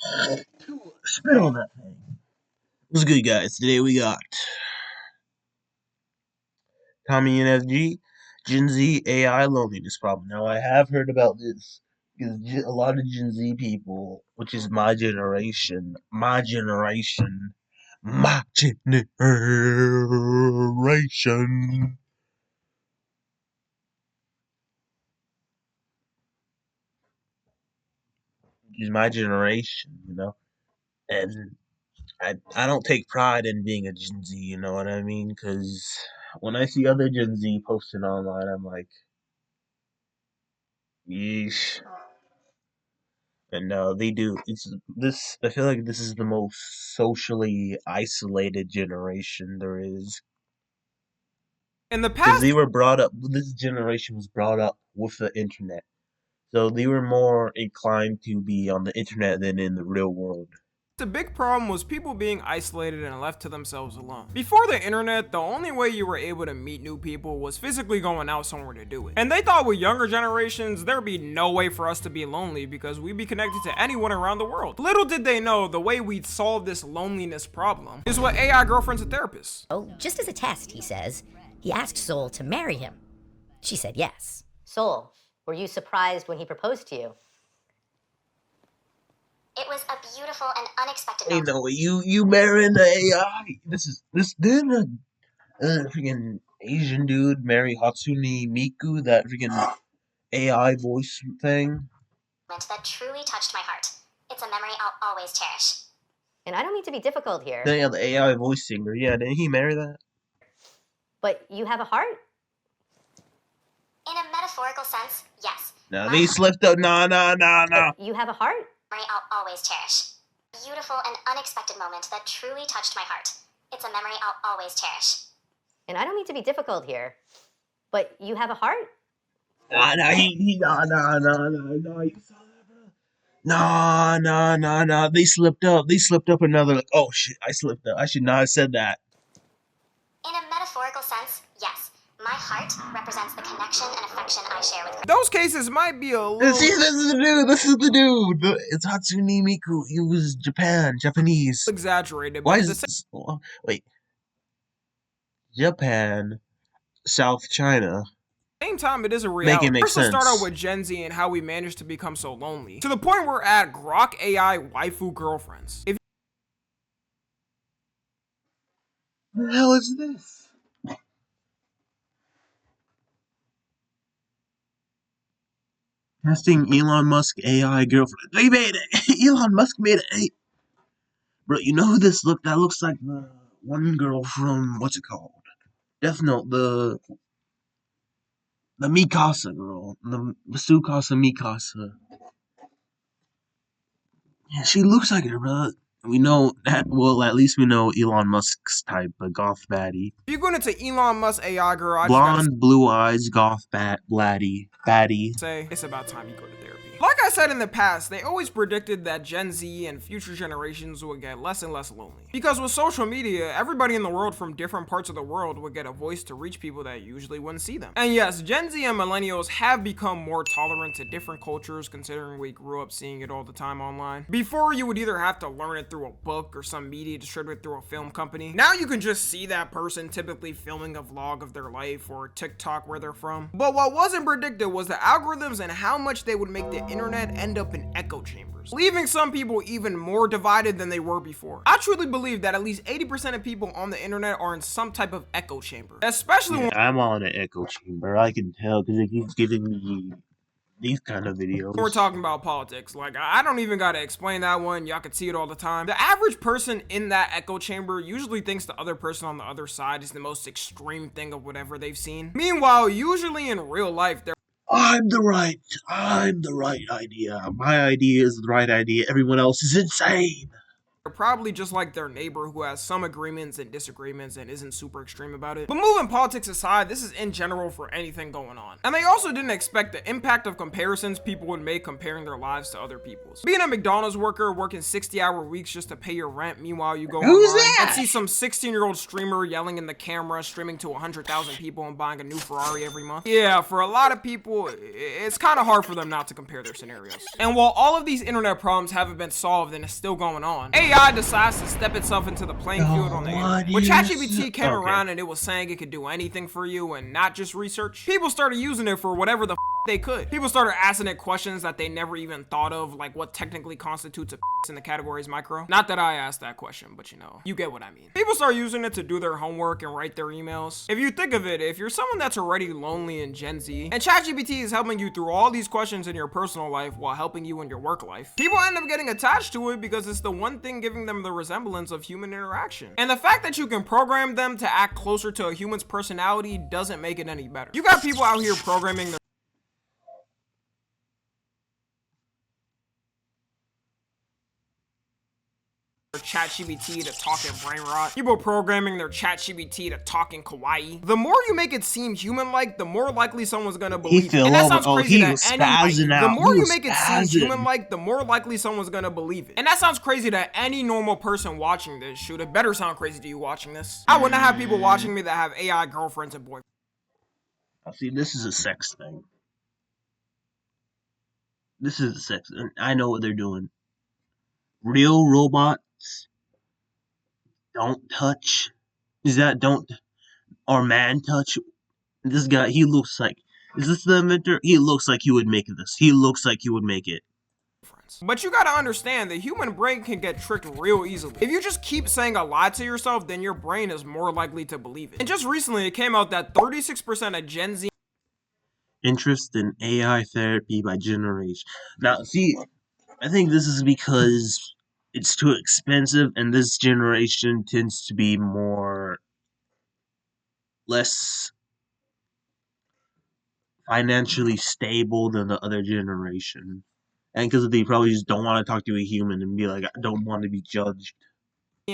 Spit on that thing. What's good, guys? Today we got Tommy and FG, Gen Z AI loneliness problem. Now, I have heard about this because a lot of Gen Z people, which is my generation, is my generation, and I don't take pride in being a Gen Z, you know what I mean? Because when I see other Gen Z posting online, I'm like, yeesh. And they do. It's this. I feel like this is the most socially isolated generation there is In the because they past, were brought up. This generation was brought up with the internet, so they were more inclined to be on the internet than in the real world. the big problem was people being isolated and left to themselves alone. Before the internet, the only way you were able to meet new people was physically going out somewhere to do it. And they thought with younger generations, there'd be no way for us to be lonely because we'd be connected to anyone around the world. Little did they know the way we'd solve this loneliness problem is with AI girlfriends and therapists. Oh, just as a test, he says, he asked Soul to marry him. She said yes. Soul, were you surprised when he proposed to you? It was a beautiful and unexpected Hey, moment. no, you marrying the AI? This then freaking Asian dude marry Hatsune Miku, that freaking AI voice thing. That truly touched my heart. It's a memory I'll always cherish. And I don't mean to be difficult here, Yeah, the AI voice singer. Yeah, didn't he marry that? but you have a heart? In a metaphorical sense, yes. No, My they slipped up. Nah. But you have a heart? memory I'll always cherish. Beautiful and unexpected moment that truly touched my heart. It's a memory I'll always cherish. And I don't mean to be difficult here, but you have a heart? Nah, you saw that, bro? Nah. They slipped up. They slipped up another. Like, oh shit, I slipped up. I should not have said that. In a metaphorical sense, yes. My heart represents the connection and affection I share with Those cases might be a This little is the dude. This is the dude. It's Hatsune Miku. He was Japanese. exaggerated, Why but at is the this? Wait, Japan, South China. same time, it is a Make reality. it make First, let's start out sense. with Gen Z and how we managed to become so lonely. To the point we're at Grok AI waifu girlfriends. If What the hell is this? Testing Elon Musk AI girlfriend. They made it. Elon Musk made it. Bro, you know who this look? That looks like the one girl from what's it called? Death Note. The Mikasa girl. The Tsukasa Mikasa. Yeah, she looks like her, bro. We know that. Well, at least we know Elon Musk's type, a goth baddie. you're going into Elon Musk AI girl, I just gotta Blonde, blue eyes, goth baddie. say, it's about time you go to therapy. Like I said in the past, they always predicted that Gen Z and future generations would get less and less lonely. Because with social media, everybody in the world from different parts of the world would get a voice to reach people that usually wouldn't see them. And yes, Gen Z and millennials have become more tolerant to different cultures considering we grew up seeing it all the time online. Before, you would either have to learn it through a book or some media distributed through a film company. Now you can just see that person typically filming a vlog of their life or TikTok where they're from. But what wasn't predicted was the algorithms and how much they would make the internet end up in echo chambers, leaving some people even more divided than they were before. I truly believe that at least 80% of people on the internet are in some type of echo chamber, especially when I'm on an echo chamber. I can tell because it keeps giving me these kind of videos. we're talking about politics. Like, I don't even gotta explain that one. Y'all can see it all the time. The average person in that echo chamber usually thinks the other person on the other side is the most extreme thing of whatever they've seen. Meanwhile, usually in real life, they're I'm the right idea. My idea is the right idea. Everyone else is insane. They're probably just like their neighbor who has some agreements and disagreements and isn't super extreme about it. But moving politics aside, this is in general for anything going on. And they also didn't expect the impact of comparisons people would make comparing their lives to other people's. Being a McDonald's worker working 60-hour weeks just to pay your rent, meanwhile you go Who's online that? and see some 16-year-old streamer yelling in the camera, streaming to 100,000 people and buying a new Ferrari every month. Yeah, for a lot of people, it's kind of hard for them not to compare their scenarios. And while all of these internet problems haven't been solved and it's still going on, AI decides to step itself into the playing field on the internet. When ChatGPT came around and it was saying it could do anything for you and not just research, people started using it for whatever the they could. People started asking it questions that they never even thought of, like what technically constitutes a in the categories micro. Not that I asked that question, but you get what I mean. People start using it to do their homework and write their emails. If you think of it, if you're someone that's already lonely in Gen Z, and ChatGPT is helping you through all these questions in your personal life while helping you in your work life, people end up getting attached to it because it's the one thing giving them the resemblance of human interaction. And the fact that you can program them to act closer to a human's personality doesn't make it any better. You got people out here programming their ChatGPT to talk in brain rot. People programming their ChatGPT to talk in kawaii. The more you make it seem human-like, the more likely someone's gonna believe it. And that sounds crazy to anybody. The more you make it seem human-like, the more likely someone's gonna believe it. And that sounds crazy to any normal person watching this. Shoot, it better sound crazy to you watching this. I wouldn't have people watching me that have AI girlfriends and boyfriends. See, this is a sex thing. This is a sex. I know what they're doing. Real robots don't touch. Or man touch? This guy, he looks like. Is this the inventor? He looks like he would make this. He looks like he would make it. But you gotta understand, the human brain can get tricked real easily. If you just keep saying a lie to yourself, then your brain is more likely to believe it. And just recently, it came out that 36% of Gen Z interest in AI therapy by generation. Now, see, I think this is because it's too expensive, and this generation tends to be less financially stable than the other generation. And because they probably just don't want to talk to a human and be like, I don't want to be judged.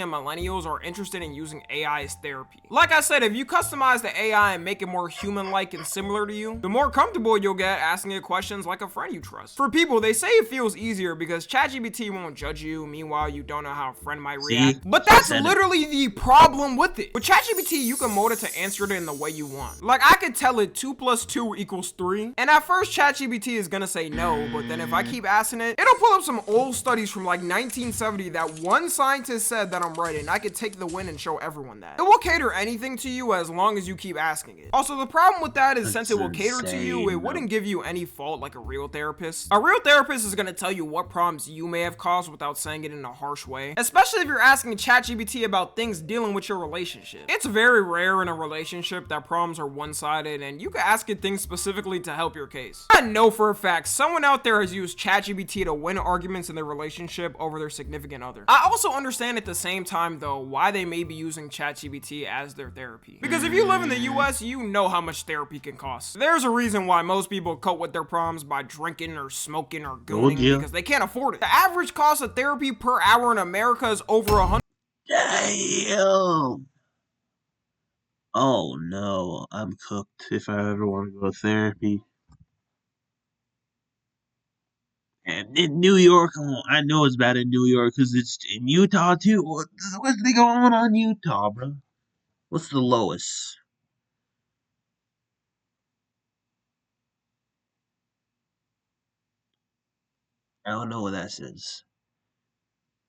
and millennials are interested in using AI as therapy. Like I said, if you customize the AI and make it more human-like and similar to you, the more comfortable you'll get asking it questions like a friend you trust. For people, they say it feels easier because ChatGPT won't judge you, meanwhile you don't know how a friend might react. But that's literally the problem with it. With ChatGPT, you can mode it to answer it in the way you want. Like, I could tell it 2 + 2 = 3, and at first ChatGPT is gonna say no, but then if I keep asking it, it'll pull up some old studies from like 1970 that one scientist said that I'm right, and I could take the win and show everyone that. It will cater anything to you as long as you keep asking it. Also, the problem with that is since it will cater to you, it wouldn't give you any fault like a real therapist. A real therapist is gonna tell you what problems you may have caused without saying it in a harsh way, especially if you're asking ChatGPT about things dealing with your relationship. It's very rare in a relationship that problems are one-sided, and you can ask it things specifically to help your case. I know for a fact someone out there has used ChatGPT to win arguments in their relationship over their significant other. I also understand at the same time though why they may be using ChatGPT as their therapy. Because if you live in the US, you know how much therapy can cost. There's a reason why most people cope with their problems by drinking or smoking or gooning because they can't afford it. The average cost of therapy per hour in America is over $100. Damn. Oh no, I'm cooked if I ever want to go to therapy. And in New York, I know it's bad in New York because it's in Utah too. What's going on in Utah, bro? What's the lowest? I don't know what that says.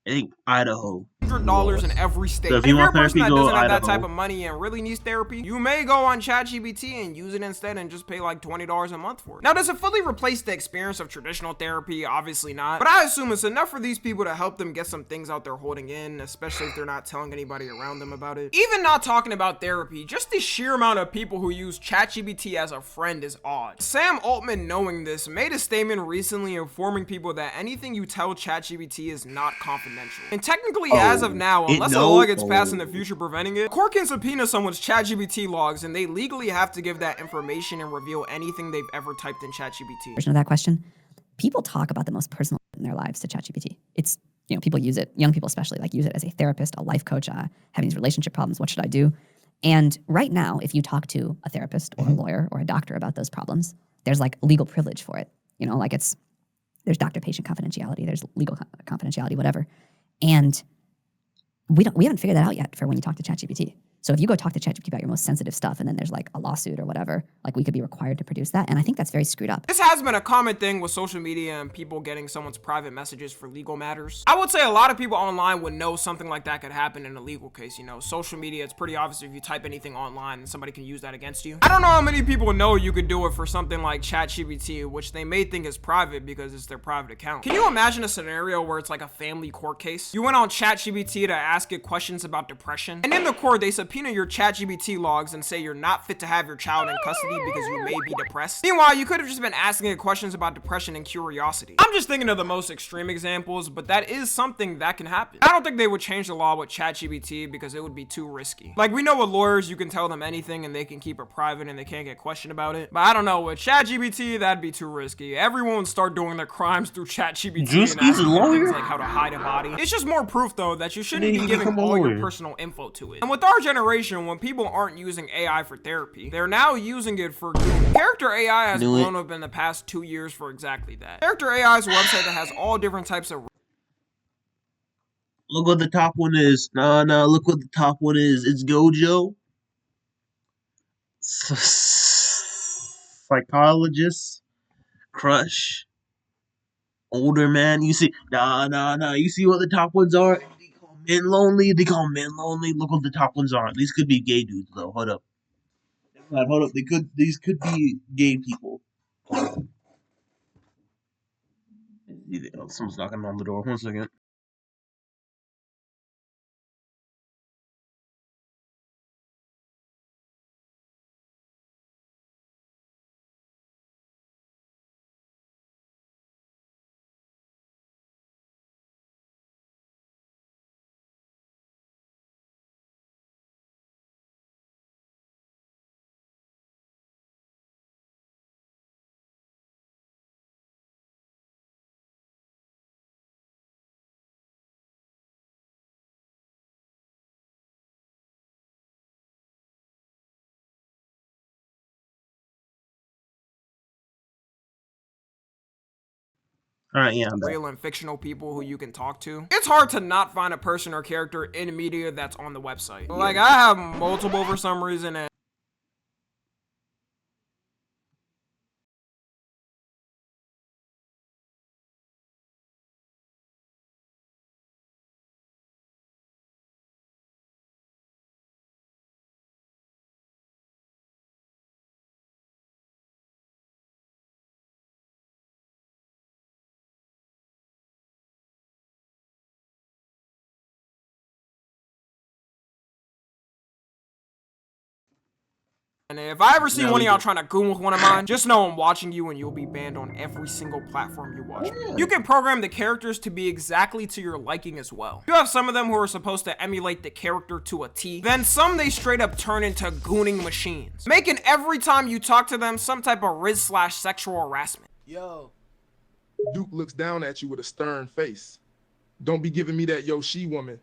I think Idaho. $100 in every state. So if you're a person that doesn't have Idaho. that type of money and really needs therapy, you may go on ChatGPT and use it instead and just pay like $20 a month for it. Now, does it fully replace the experience of traditional therapy? Obviously not. But I assume it's enough for these people to help them get some things out they're holding in, especially if they're not telling anybody around them about it. Even not talking about therapy, just the sheer amount of people who use ChatGPT as a friend is odd. Sam Altman, knowing this, made a statement recently informing people that anything you tell ChatGPT is not confidential. And technically, as of now, unless a law gets passed in the future preventing it, court can subpoena someone's ChatGPT logs and they legally have to give that information and reveal anything they've ever typed in ChatGPT. Version of that question, people talk about the most personal in their lives to ChatGPT. It's people use it, young people especially, like use it as a therapist, a life coach, having these relationship problems. What should I do? And right now, if you talk to a therapist or a lawyer or a doctor about those problems, there's like legal privilege for it. Like there's doctor-patient confidentiality, there's legal confidentiality, whatever. And we haven't figured that out yet for when you talk to ChatGPT. So if you go talk to ChatGPT about your most sensitive stuff and then there's like a lawsuit or whatever, like we could be required to produce that. And I think that's very screwed up. This has been a common thing with social media and people getting someone's private messages for legal matters. I would say a lot of people online would know something like that could happen in a legal case. Social media, it's pretty obvious if you type anything online and somebody can use that against you. I don't know how many people know you could do it for something like ChatGPT, which they may think is private because it's their private account. Can you imagine a scenario where it's like a family court case? You went on ChatGPT to ask it questions about depression, and in the court they subpoena your ChatGPT logs and say you're not fit to have your child in custody because you may be depressed. Meanwhile, you could have just been asking it questions about depression and curiosity. I'm just thinking of the most extreme examples, but that is something that can happen. I don't think they would change the law with ChatGPT because it would be too risky. Like, we know with lawyers, you can tell them anything and they can keep it private and they can't get questioned about it. But I don't know, with ChatGPT, that'd be too risky. Everyone would start doing their crimes through ChatGPT and asking things like how to hide a body. It's just more proof, though, that you shouldn't be giving all your personal info to it. And with our generation, when people aren't using AI for therapy, they're now using it for Google. Character AI has blown up in the past 2 years for exactly that. Character AI is a website that has all different types of... Look what the top one is. Nah, look what the top one is. It's Gojo. Psychologist. Crush. Older man. You see, nah. You see what the top ones are? They call men lonely. Look what the top ones are. These could be gay dudes, though. Hold up. These could be gay people. Someone's knocking on the door. 1 second. Alright, yeah, I'm back. Real and fictional people who you can talk to. It's hard to not find a person or character in media that's on the website. Like, I have multiple for some reason, and if I ever see one of y'all trying to goon with one of mine, just know I'm watching you and you'll be banned on every single platform you watch. You can program the characters to be exactly to your liking as well. You have some of them who are supposed to emulate the character to a T, then some they straight up turn into gooning machines, making every time you talk to them some type of riz/sexual harassment. Yo. Duke looks down at you with a stern face. Don't be giving me that yo she woman.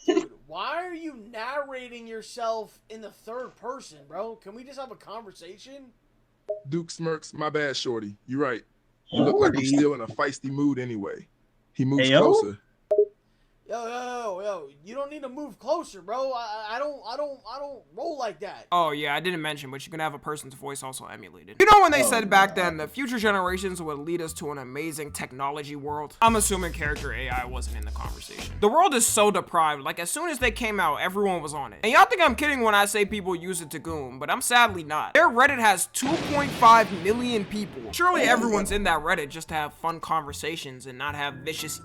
Dude, why are you narrating yourself in the third person, bro? Can we just have a conversation? Duke smirks. My bad, shorty. You right. You look like you're still in a feisty mood anyway. He moves closer. Yo, you don't need to move closer, bro. I don't roll like that. Oh yeah, I didn't mention, but you can have a person's voice also emulated. You know when they said back then the future generations would lead us to an amazing technology world? I'm assuming character AI wasn't in the conversation. The world is so deprived, like as soon as they came out, everyone was on it. And y'all think I'm kidding when I say people use it to goon, but I'm sadly not. Their Reddit has 2.5 million people. Surely everyone's in that Reddit just to have fun conversations and not have vicious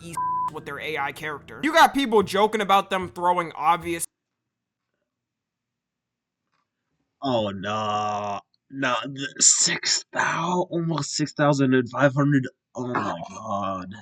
with their AI character. You got people joking about them throwing obvious... Oh, no. No, 6,000, almost 6,500. Oh my god.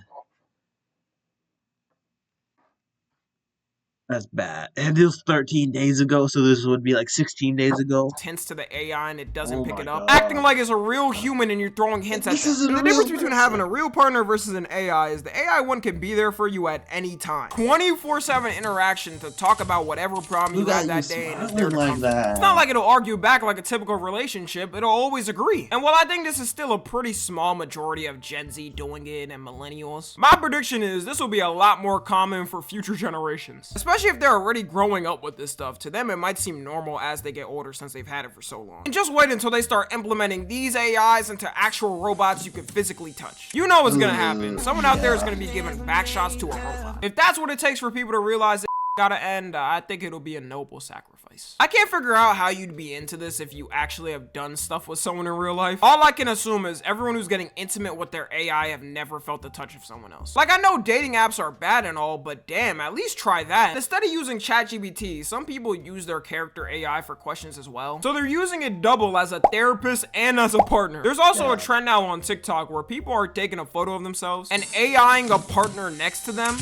That's bad. And this was 13 days ago, so this would be like 16 days ago. Hints to the AI and it doesn't Oh pick my it up. God. Acting like it's a real human and you're throwing hints at This them. isn't The a difference real between person. having a real partner versus an AI is the AI one can be there for you at any time. 24/7 interaction to talk about whatever problem you Look had at that you day and it's there smiling to like comfort. that. It's not like it'll argue back like a typical relationship, it'll always agree. And while I think this is still a pretty small majority of Gen Z doing it and millennials, my prediction is this will be a lot more common for future generations. Especially if they're already growing up with this stuff. To them, it might seem normal as they get older since they've had it for so long. And just wait until they start implementing these AIs into actual robots you can physically touch. You know what's gonna happen. Someone out there is gonna be giving back shots to a robot. If that's what it takes for people to realize gotta end, I think it'll be a noble sacrifice. I can't figure out how you'd be into this if you actually have done stuff with someone in real life. All I can assume is everyone who's getting intimate with their AI have never felt the touch of someone else. Like, I know dating apps are bad and all, but damn, at least try that. Instead of using ChatGPT, some people use their character AI for questions as well. So they're using it double as a therapist and as a partner. There's also a trend now on TikTok where people are taking a photo of themselves and AIing a partner next to them.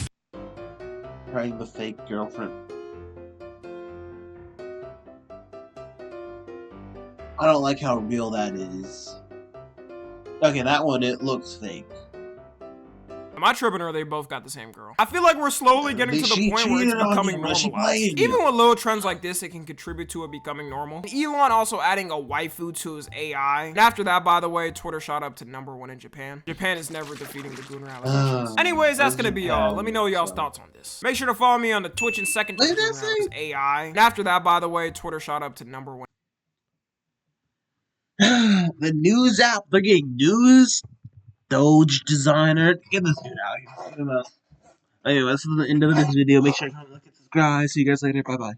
Trying the fake girlfriend. I don't like how real that is. Okay, that one, it looks fake. Am I tripping or they both got the same girl? I feel like we're slowly getting to the point where it's becoming normalized. Even with little trends like this, it can contribute to it becoming normal. Elon also adding a waifu to his AI. And after that, by the way, Twitter shot up to #1 in Japan. Japan is never defeating the Gooner allegations. Anyways, that's gonna be all. Let me know y'all's thoughts on this. Make sure to follow me on the Twitch and second to Gooner AI. And after that, by the way, Twitter shot up to #1. The news app, they're getting news. Doge designer. Get this dude out. Get him out. Anyway, that's the end of this video. Make sure to comment, like, and subscribe. See you guys later. Bye bye.